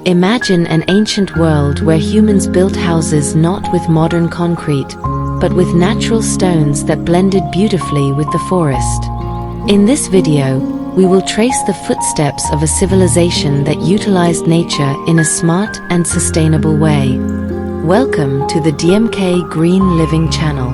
Imagine an ancient world where humans built houses not with modern concrete, but with natural stones that blended beautifully with the forest. In this video, we will trace the footsteps of a civilization that utilized nature in a smart and sustainable way. Welcome to the DMK Green Living channel.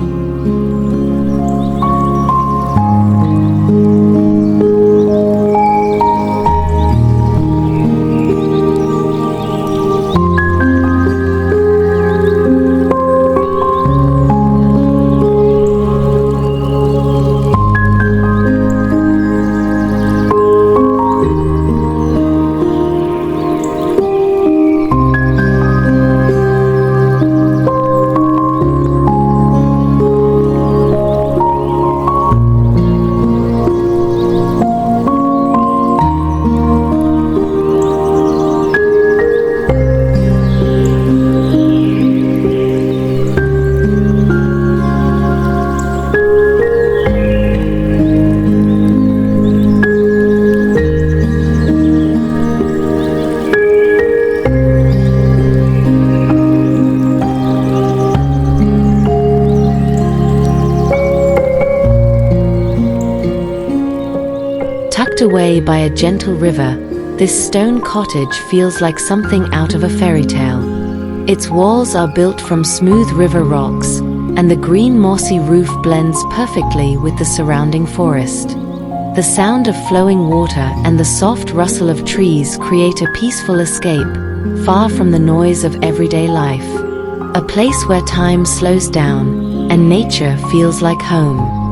Tucked away by a gentle river, this stone cottage feels like something out of a fairy tale. Its walls are built from smooth river rocks, and the green mossy roof blends perfectly with the surrounding forest. The sound of flowing water and the soft rustle of trees create a peaceful escape, far from the noise of everyday life. A place where time slows down, and nature feels like home.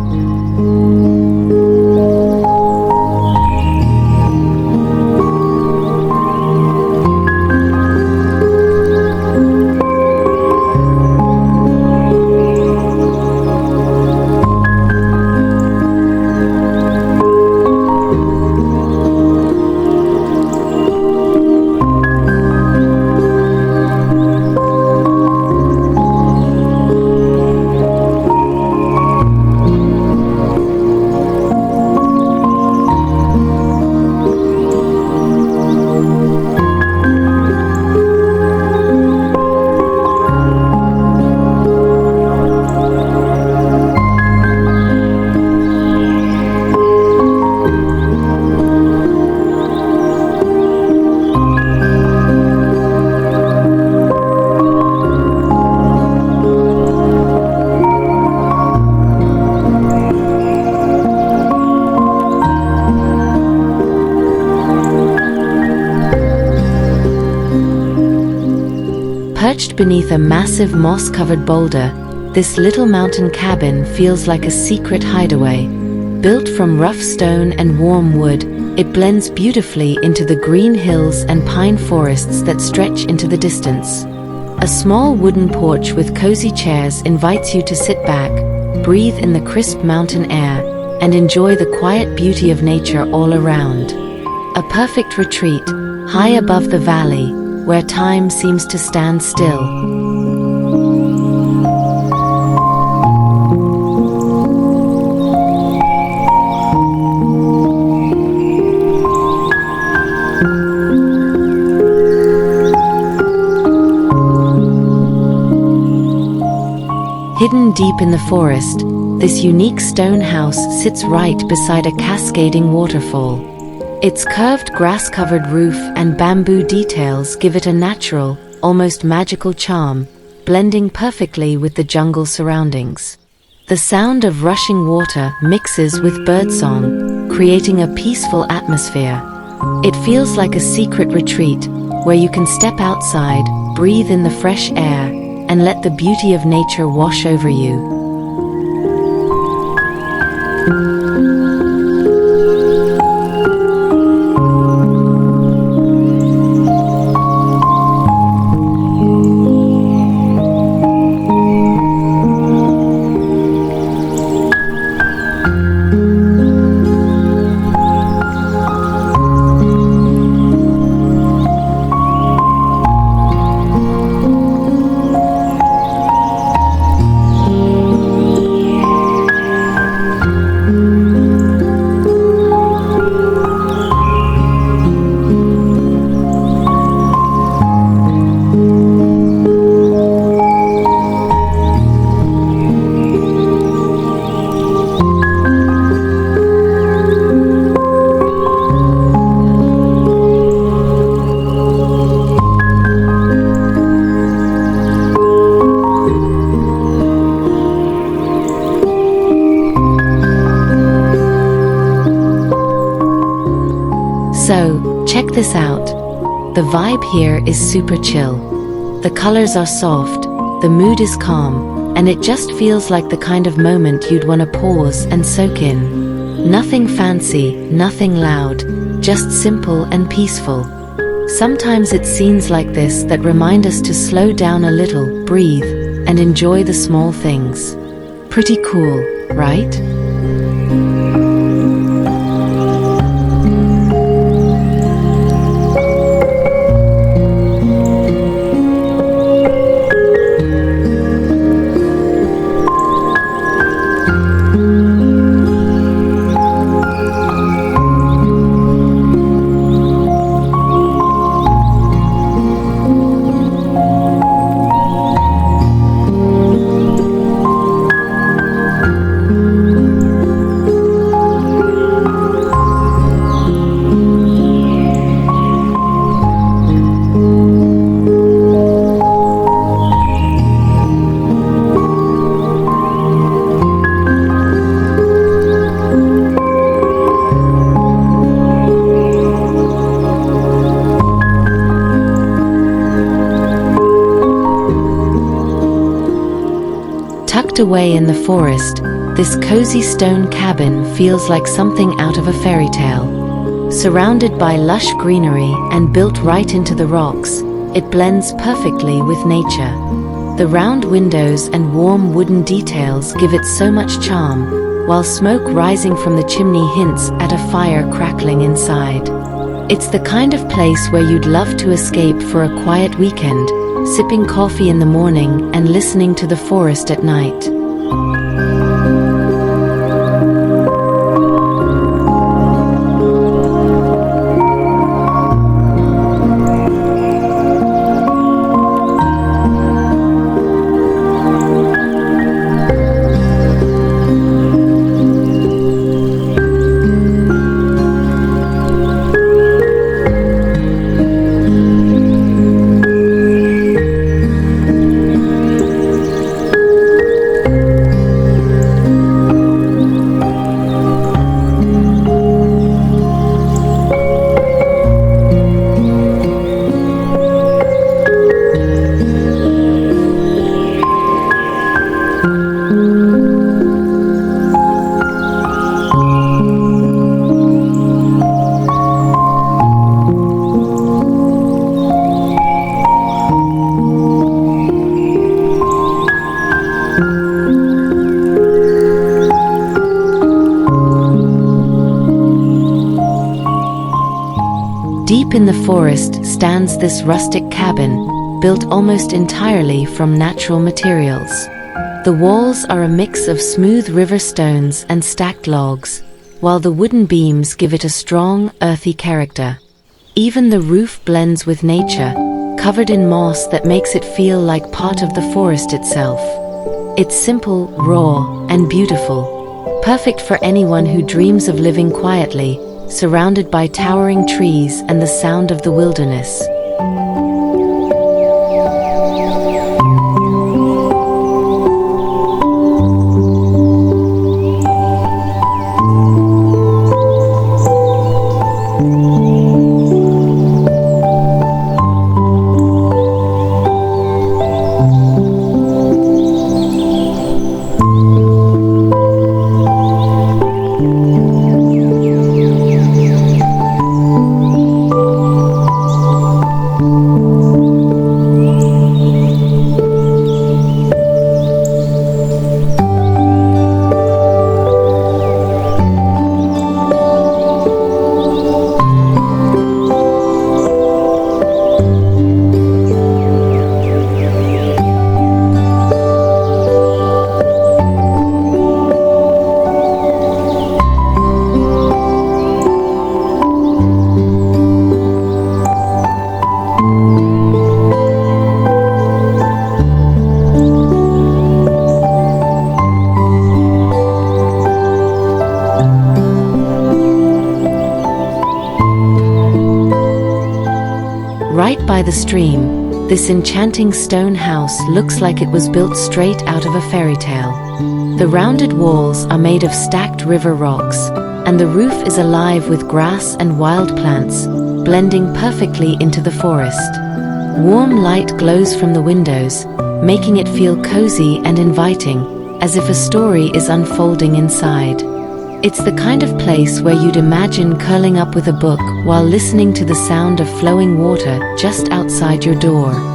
Perched beneath a massive moss-covered boulder, this little mountain cabin feels like a secret hideaway. Built from rough stone and warm wood, it blends beautifully into the green hills and pine forests that stretch into the distance. A small wooden porch with cozy chairs invites you to sit back, breathe in the crisp mountain air, and enjoy the quiet beauty of nature all around. A perfect retreat, high above the valley, where time seems to stand still. Hidden deep in the forest, this unique stone house sits right beside a cascading waterfall. Its curved grass-covered roof and bamboo details give it a natural, almost magical charm, blending perfectly with the jungle surroundings. The sound of rushing water mixes with birdsong, creating a peaceful atmosphere. It feels like a secret retreat, where you can step outside, breathe in the fresh air, and let the beauty of nature wash over you. this out. The vibe here is super chill. The colors are soft, the mood is calm, and it just feels like the kind of moment you'd want to pause and soak in. Nothing fancy, nothing loud, just simple and peaceful. Sometimes it's scenes like this that remind us to slow down a little, breathe, and enjoy the small things. Pretty cool, right? Tucked away in the forest, this cozy stone cabin feels like something out of a fairy tale. Surrounded by lush greenery and built right into the rocks, it blends perfectly with nature. The round windows and warm wooden details give it so much charm, while smoke rising from the chimney hints at a fire crackling inside. It's the kind of place where you'd love to escape for a quiet weekend, sipping coffee in the morning and listening to the forest at night. Deep in the forest stands this rustic cabin, built almost entirely from natural materials. The walls are a mix of smooth river stones and stacked logs, while the wooden beams give it a strong, earthy character. Even the roof blends with nature, covered in moss that makes it feel like part of the forest itself. It's simple, raw, and beautiful, perfect for anyone who dreams of living quietly, surrounded by towering trees and the sound of the wilderness. Right by the stream, this enchanting stone house looks like it was built straight out of a fairy tale. The rounded walls are made of stacked river rocks, and the roof is alive with grass and wild plants, blending perfectly into the forest. Warm light glows from the windows, making it feel cozy and inviting, as if a story is unfolding inside. It's the kind of place where you'd imagine curling up with a book while listening to the sound of flowing water just outside your door.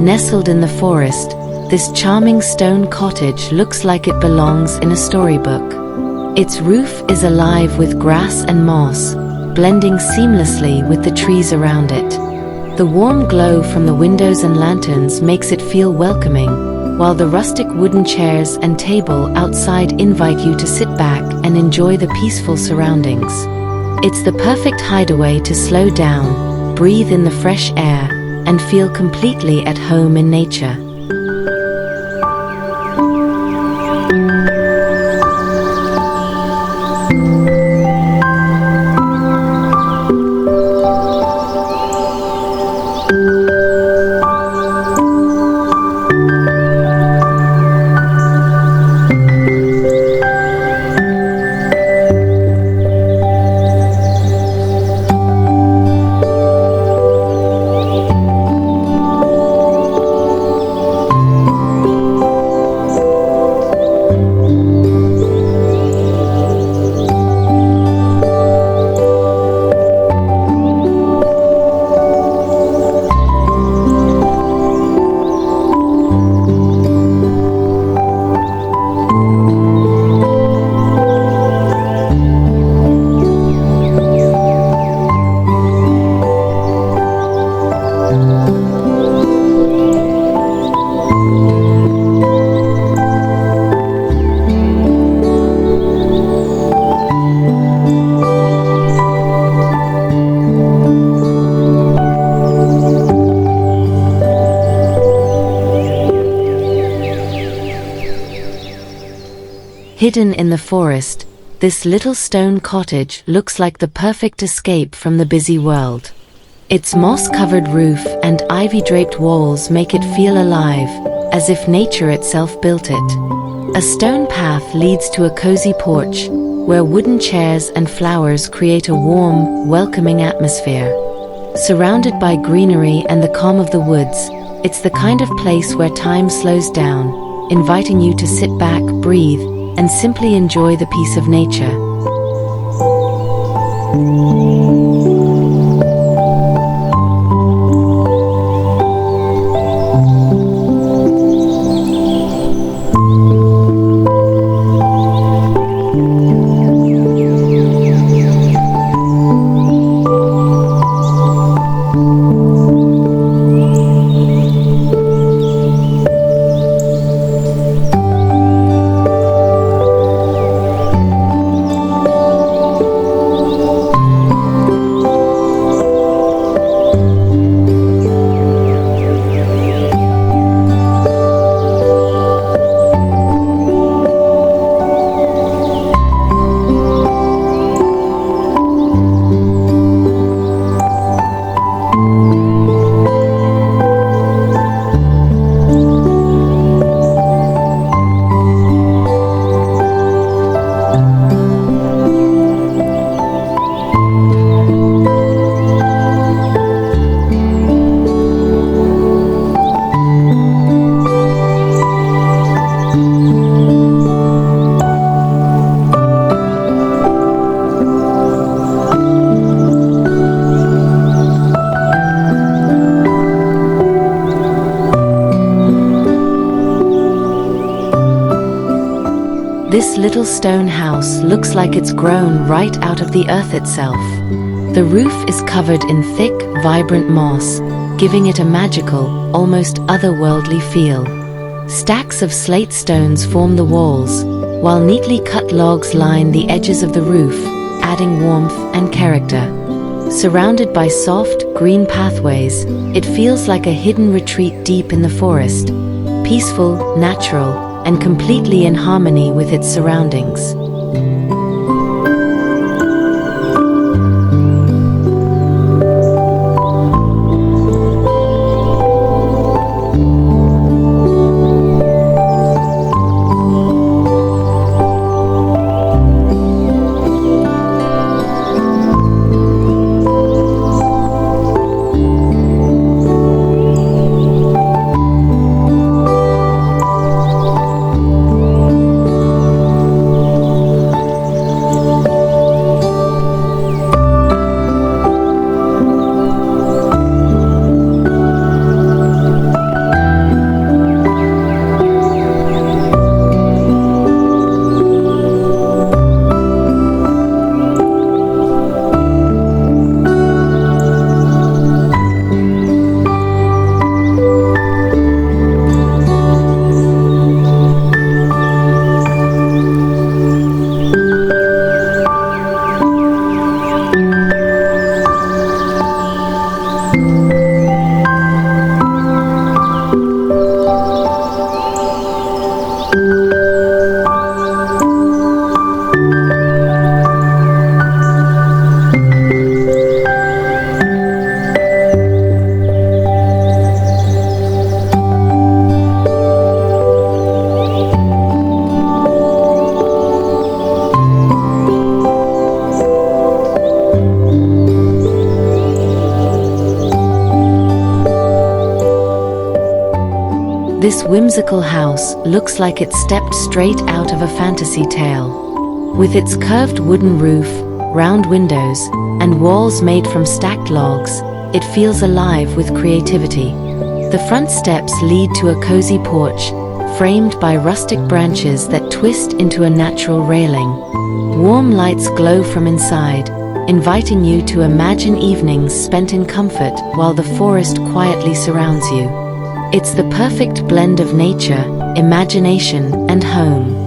Nestled in the forest, this charming stone cottage looks like it belongs in a storybook. Its roof is alive with grass and moss, blending seamlessly with the trees around it. The warm glow from the windows and lanterns makes it feel welcoming, while the rustic wooden chairs and table outside invite you to sit back and enjoy the peaceful surroundings. It's the perfect hideaway to slow down, breathe in the fresh air, and feel completely at home in nature. Hidden in the forest, this little stone cottage looks like the perfect escape from the busy world. Its moss-covered roof and ivy-draped walls make it feel alive, as if nature itself built it. A stone path leads to a cozy porch, where wooden chairs and flowers create a warm, welcoming atmosphere. Surrounded by greenery and the calm of the woods, it's the kind of place where time slows down, inviting you to sit back, breathe, and simply enjoy the peace of nature. This little stone house looks like it's grown right out of the earth itself. The roof is covered in thick, vibrant moss, giving it a magical, almost otherworldly feel. Stacks of slate stones form the walls, while neatly cut logs line the edges of the roof, adding warmth and character. Surrounded by soft, green pathways, it feels like a hidden retreat deep in the forest, peaceful, natural, and completely in harmony with its surroundings. This whimsical house looks like it stepped straight out of a fantasy tale. With its curved wooden roof, round windows, and walls made from stacked logs, it feels alive with creativity. The front steps lead to a cozy porch, framed by rustic branches that twist into a natural railing. Warm lights glow from inside, inviting you to imagine evenings spent in comfort while the forest quietly surrounds you. It's the perfect blend of nature, imagination, and home.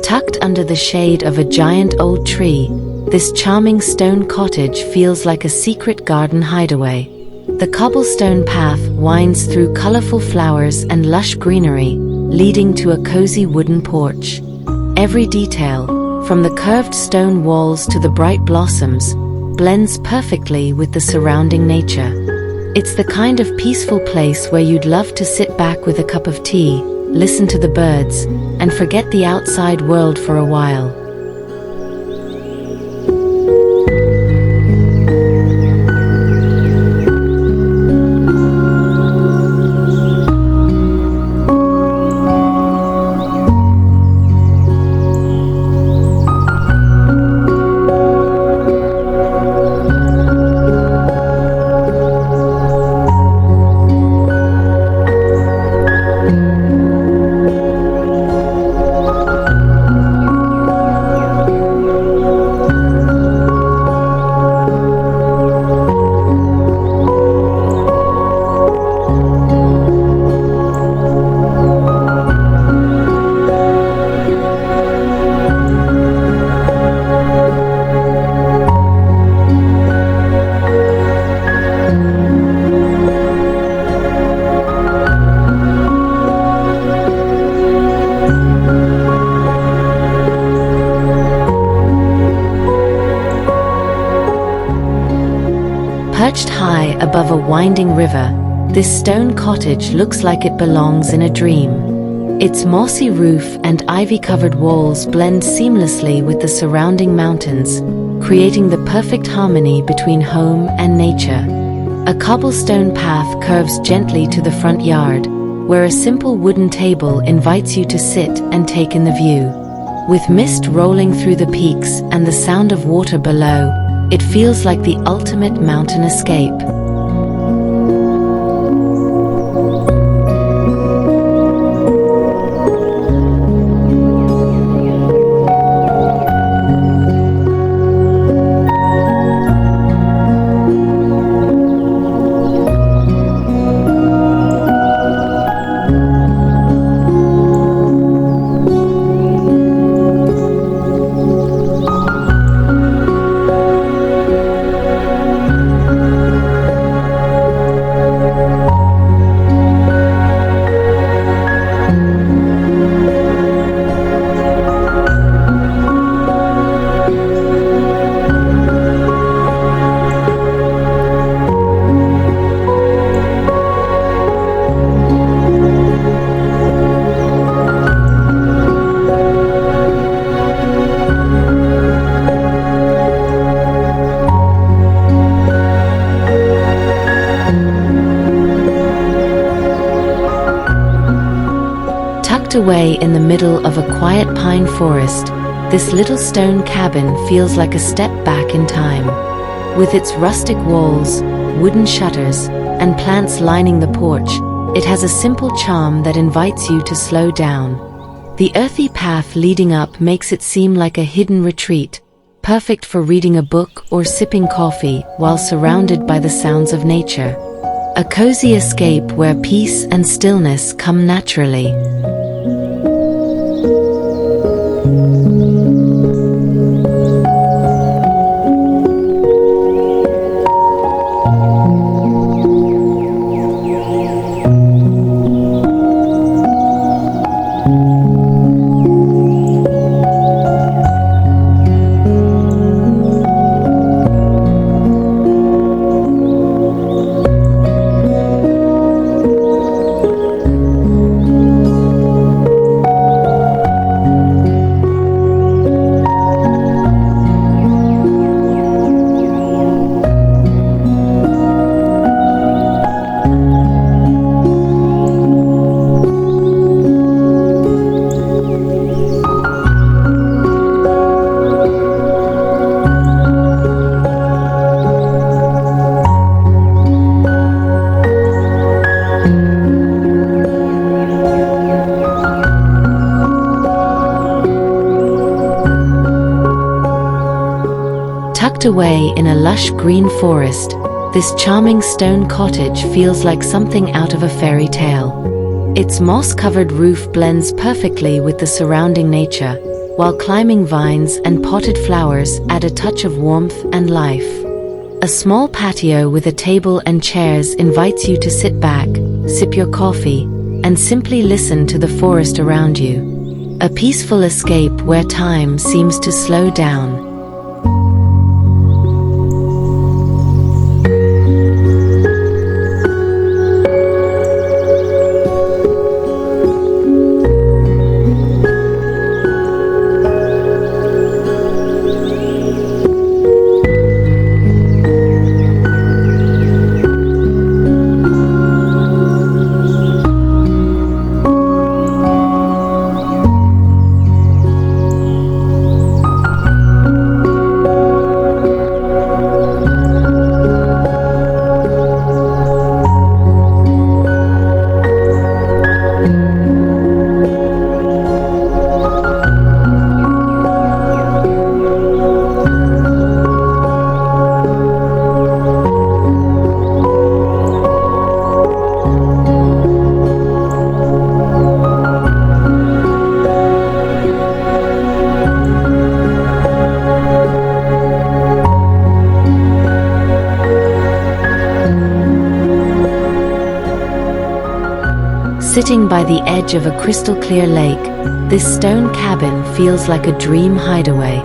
Tucked under the shade of a giant old tree, this charming stone cottage feels like a secret garden hideaway. The cobblestone path winds through colorful flowers and lush greenery, leading to a cozy wooden porch. Every detail, from the curved stone walls to the bright blossoms, blends perfectly with the surrounding nature. It's the kind of peaceful place where you'd love to sit back with a cup of tea, listen to the birds, and forget the outside world for a while. above a winding river, this stone cottage looks like it belongs in a dream. Its mossy roof and ivy-covered walls blend seamlessly with the surrounding mountains, creating the perfect harmony between home and nature. A cobblestone path curves gently to the front yard, where a simple wooden table invites you to sit and take in the view. With mist rolling through the peaks and the sound of water below, it feels like the ultimate mountain escape. Tucked away in the middle of a quiet pine forest, this little stone cabin feels like a step back in time. With its rustic walls, wooden shutters, and plants lining the porch, it has a simple charm that invites you to slow down. The earthy path leading up makes it seem like a hidden retreat, perfect for reading a book or sipping coffee while surrounded by the sounds of nature. A cozy escape where peace and stillness come naturally. Tucked away in a lush green forest, this charming stone cottage feels like something out of a fairy tale. Its moss-covered roof blends perfectly with the surrounding nature, while climbing vines and potted flowers add a touch of warmth and life. A small patio with a table and chairs invites you to sit back, sip your coffee, and simply listen to the forest around you. A peaceful escape where time seems to slow down. Sitting by the edge of a crystal-clear lake, this stone cabin feels like a dream hideaway.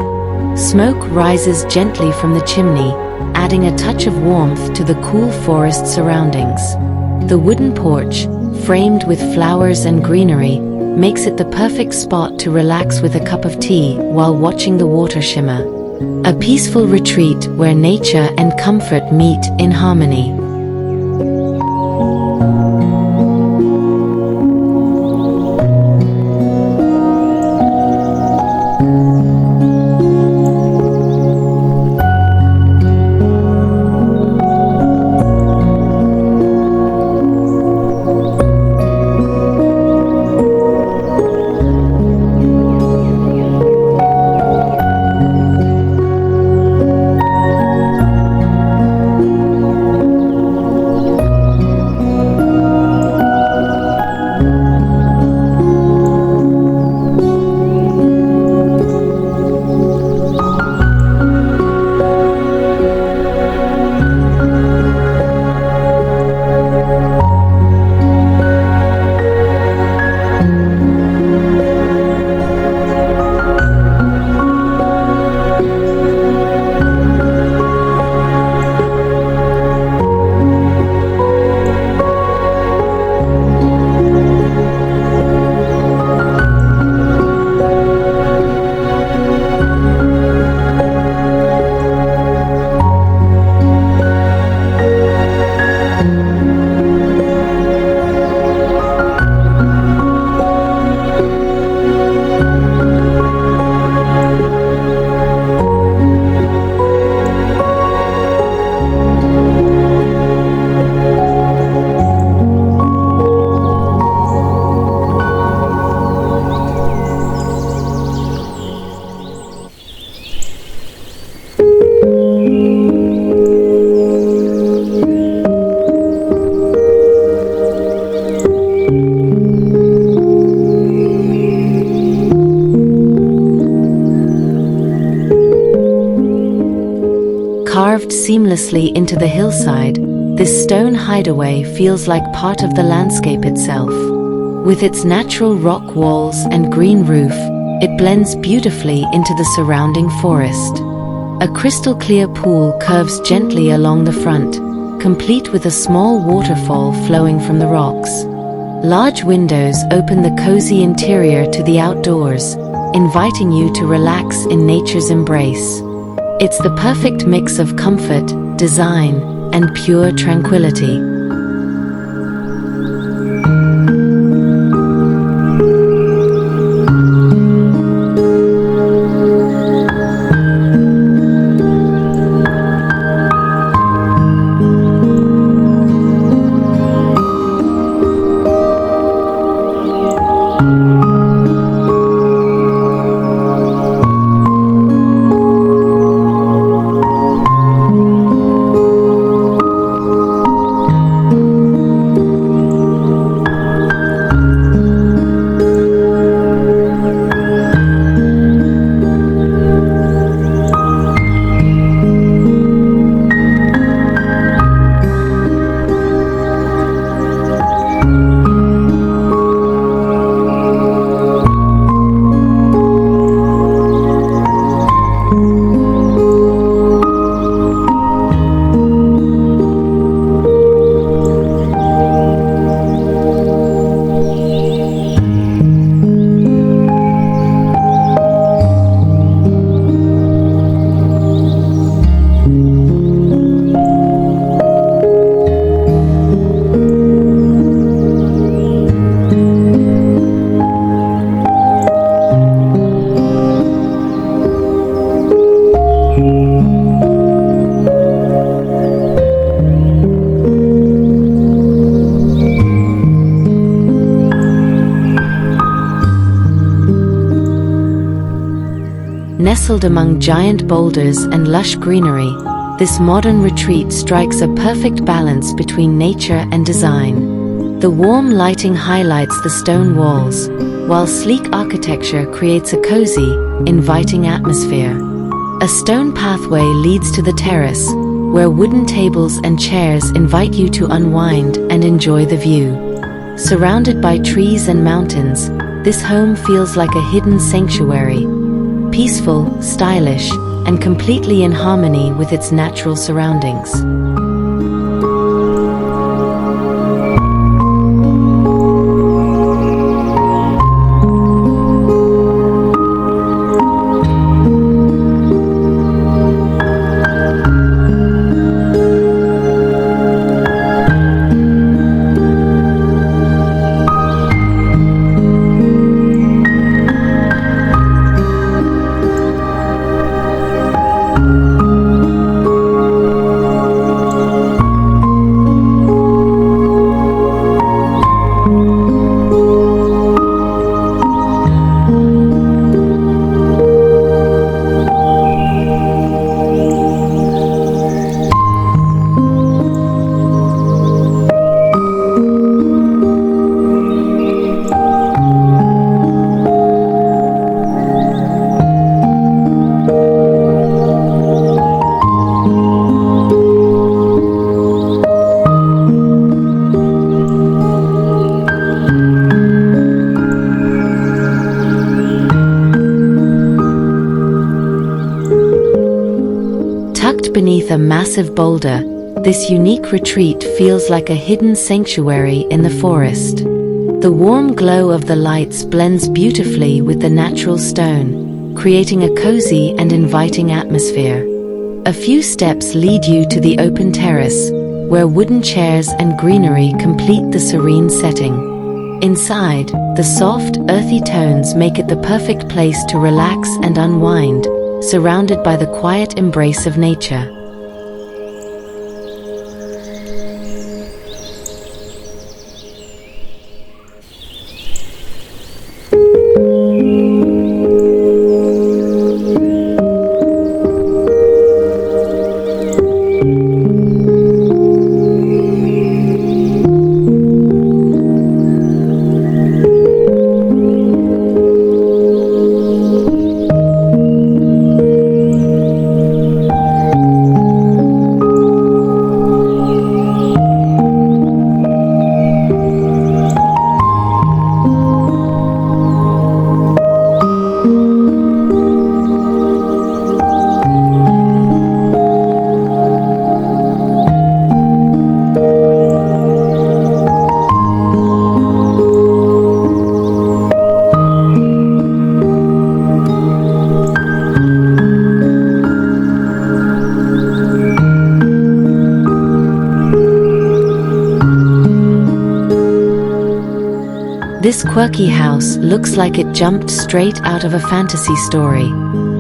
Smoke rises gently from the chimney, adding a touch of warmth to the cool forest surroundings. The wooden porch, framed with flowers and greenery, makes it the perfect spot to relax with a cup of tea while watching the water shimmer. A peaceful retreat where nature and comfort meet in harmony. Carved seamlessly into the hillside, this stone hideaway feels like part of the landscape itself. With its natural rock walls and green roof, it blends beautifully into the surrounding forest. A crystal-clear pool curves gently along the front, complete with a small waterfall flowing from the rocks. Large windows open the cozy interior to the outdoors, inviting you to relax in nature's embrace. It's the perfect mix of comfort, design, and pure tranquility. Nestled among giant boulders and lush greenery, this modern retreat strikes a perfect balance between nature and design. The warm lighting highlights the stone walls, while sleek architecture creates a cozy, inviting atmosphere. A stone pathway leads to the terrace, where wooden tables and chairs invite you to unwind and enjoy the view. Surrounded by trees and mountains, this home feels like a hidden sanctuary. Peaceful, stylish, and completely in harmony with its natural surroundings. Beneath a massive boulder, this unique retreat feels like a hidden sanctuary in the forest. The warm glow of the lights blends beautifully with the natural stone, creating a cozy and inviting atmosphere. A few steps lead you to the open terrace, where wooden chairs and greenery complete the serene setting. Inside, the soft, earthy tones make it the perfect place to relax and unwind, surrounded by the quiet embrace of nature. This quirky house looks like it jumped straight out of a fantasy story.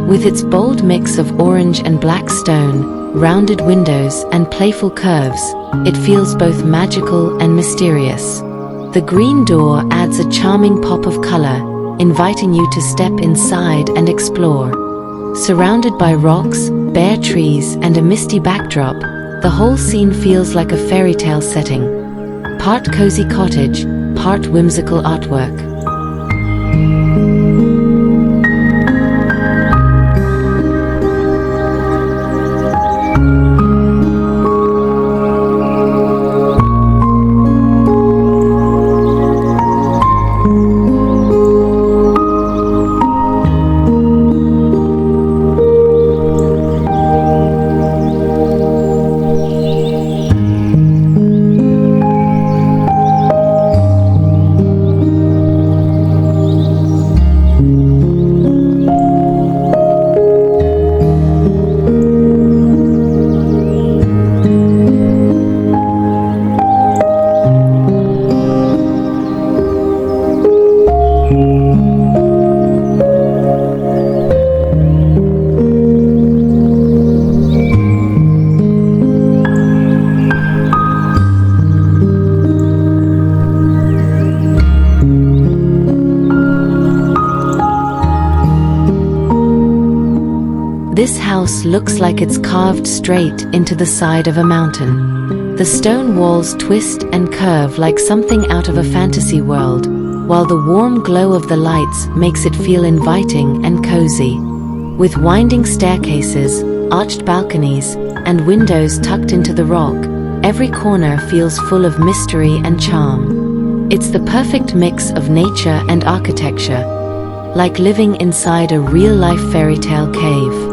With its bold mix of orange and black stone, rounded windows and playful curves, it feels both magical and mysterious. The green door adds a charming pop of color, inviting you to step inside and explore. Surrounded by rocks, bare trees, and a misty backdrop, the whole scene feels like a fairy tale setting. Part cozy cottage, part whimsical artwork. This house looks like it's carved straight into the side of a mountain. The stone walls twist and curve like something out of a fantasy world, while the warm glow of the lights makes it feel inviting and cozy. With winding staircases, arched balconies, and windows tucked into the rock, every corner feels full of mystery and charm. It's the perfect mix of nature and architecture, like living inside a real-life fairy tale cave.